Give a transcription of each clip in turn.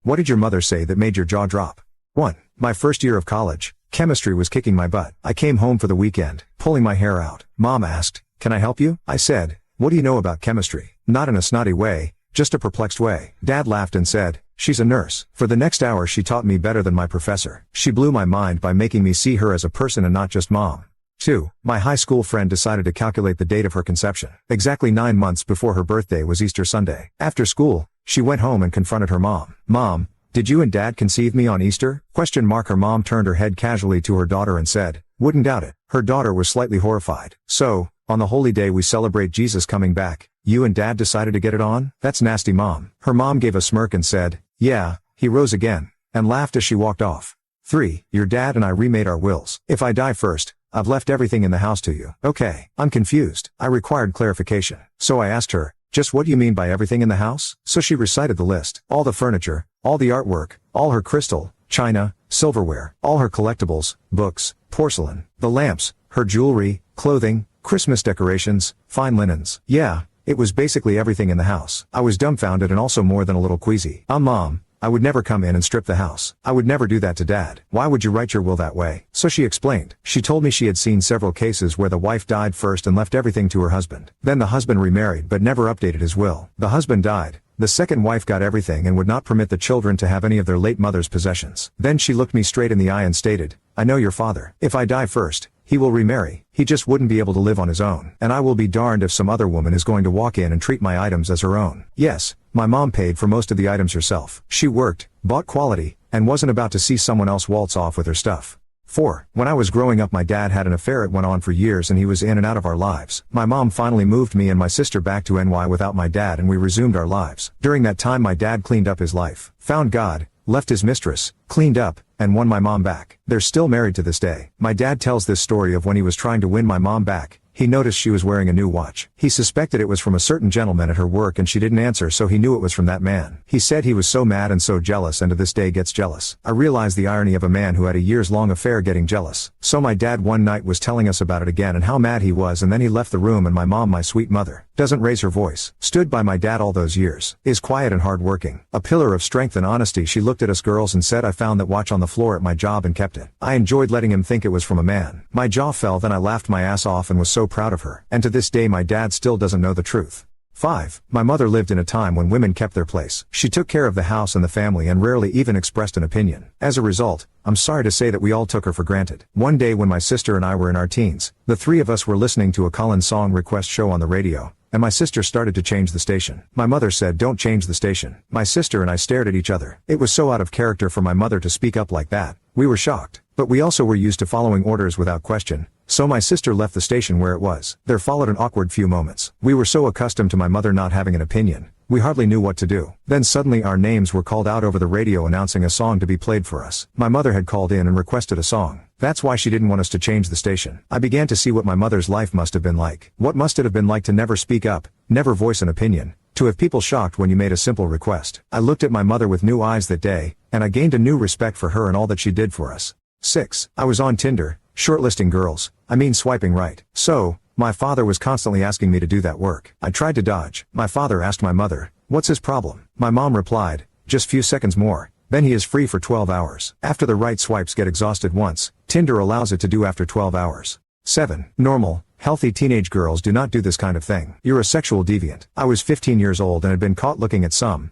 What did your mother say that made your jaw drop? 1. My first year of college, chemistry was kicking my butt. I came home for the weekend, pulling my hair out. Mom asked, "Can I help you?" I said, "What do you know about chemistry?" Not in a snotty way, just a perplexed way. Dad laughed and said, "She's a nurse." For the next hour she taught me better than my professor. She blew my mind by making me see her as a person and not just mom. 2. My high school friend decided to calculate the date of her conception. Exactly 9 months before her birthday was Easter Sunday. After school, she went home and confronted her mom. "Mom, did you and Dad conceive me on Easter?" Her mom turned her head casually to her daughter and said, "Wouldn't doubt it." Her daughter was slightly horrified. "So, on the holy day we celebrate Jesus coming back, you and Dad decided to get it on? That's nasty, Mom." Her mom gave a smirk and said, "Yeah." He rose again, and laughed as she walked off. 3. Your dad and I remade our wills. If I die first, I've left everything in the house to you. Okay. I'm confused. I required clarification. So I asked her, "Just what do you mean by everything in the house?" So she recited the list. All the furniture, all the artwork, all her crystal, china, silverware, all her collectibles, books, porcelain, the lamps, her jewelry, clothing, Christmas decorations, fine linens. Yeah, it was basically everything in the house. I was dumbfounded and also more than a little queasy. Mom, I would never come in and strip the house. I would never do that to Dad. Why would you write your will that way? So she explained. She told me she had seen several cases where the wife died first and left everything to her husband. Then the husband remarried but never updated his will. The husband died. The second wife got everything and would not permit the children to have any of their late mother's possessions. Then she looked me straight in the eye and stated, "I know your father. If I die first, he will remarry. He just wouldn't be able to live on his own. And I will be darned if some other woman is going to walk in and treat my items as her own." Yes, my mom paid for most of the items herself. She worked, bought quality, and wasn't about to see someone else waltz off with her stuff. 4. When I was growing up my dad had an affair. It went on for years and he was in and out of our lives. My mom finally moved me and my sister back to NY without my dad and we resumed our lives. During that time my dad cleaned up his life, found God, left his mistress, cleaned up, and won my mom back. They're still married to this day. My dad tells this story of when he was trying to win my mom back. He noticed she was wearing a new watch. He suspected it was from a certain gentleman at her work and she didn't answer, so he knew it was from that man. He said he was so mad and so jealous and to this day gets jealous. I realized the irony of a man who had a years-long affair getting jealous. So my dad one night was telling us about it again and how mad he was, and then he left the room and my mom, my sweet mother, doesn't raise her voice, stood by my dad all those years, is quiet and hardworking, a pillar of strength and honesty. She looked at us girls and said, "I found that watch on the floor at my job and kept it." I enjoyed letting him think it was from a man. My jaw fell, then I laughed my ass off and was so proud of her. And to this day my dad still doesn't know the truth. 5. My mother lived in a time when women kept their place. She took care of the house and the family and rarely even expressed an opinion. As a result, I'm sorry to say that we all took her for granted. One day when my sister and I were in our teens, the three of us were listening to a Collins song request show on the radio, and my sister started to change the station. My mother said, "Don't change the station." My sister and I stared at each other. It was so out of character for my mother to speak up like that. We were shocked, but we also were used to following orders without question. So my sister left the station where it was. There followed an awkward few moments. We were so accustomed to my mother not having an opinion, we hardly knew what to do. Then suddenly our names were called out over the radio announcing a song to be played for us. My mother had called in and requested a song. That's why she didn't want us to change the station. I began to see what my mother's life must have been like. What must it have been like to never speak up, never voice an opinion, to have people shocked when you made a simple request. I looked at my mother with new eyes that day, and I gained a new respect for her and all that she did for us. 6. I was on Tinder, shortlisting girls, swiping right. So, my father was constantly asking me to do that work. I tried to dodge. My father asked my mother, "What's his problem?" My mom replied, "Just few seconds more, then he is free for 12 hours. After the right swipes get exhausted once, Tinder allows it to do after 12 hours. 7. Normal, healthy teenage girls do not do this kind of thing. You're a sexual deviant. I was 15 years old and had been caught looking at some,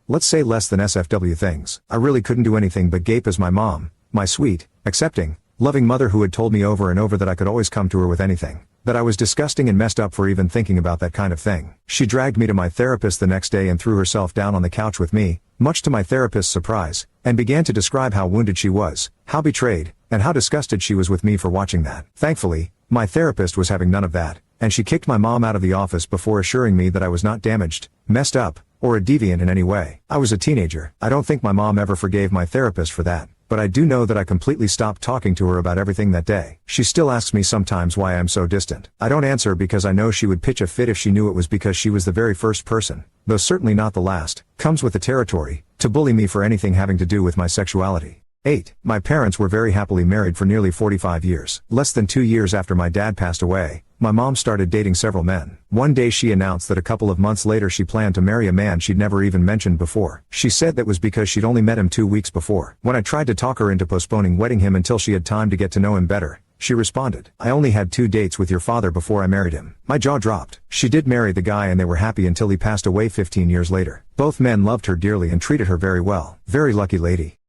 let's say less than SFW things. I really couldn't do anything but gape as my mom, my sweet, accepting, loving mother who had told me over and over that I could always come to her with anything, that I was disgusting and messed up for even thinking about that kind of thing. She dragged me to my therapist the next day and threw herself down on the couch with me, much to my therapist's surprise, and began to describe how wounded she was, how betrayed, and how disgusted she was with me for watching that. Thankfully, my therapist was having none of that, and she kicked my mom out of the office before assuring me that I was not damaged, messed up, or a deviant in any way. I was a teenager. I don't think my mom ever forgave my therapist for that, but I do know that I completely stopped talking to her about everything that day. She still asks me sometimes why I am so distant. I don't answer because I know she would pitch a fit if she knew it was because she was the very first person, though certainly not the last, comes with the territory, to bully me for anything having to do with my sexuality. 8. My parents were very happily married for nearly 45 years. Less than 2 years after my dad passed away, my mom started dating several men. One day she announced that a couple of months later she planned to marry a man she'd never even mentioned before. She said that was because she'd only met him 2 weeks before. When I tried to talk her into postponing wedding him until she had time to get to know him better, she responded, "I only had 2 dates with your father before I married him." My jaw dropped. She did marry the guy and they were happy until he passed away 15 years later. Both men loved her dearly and treated her very well. Very lucky lady.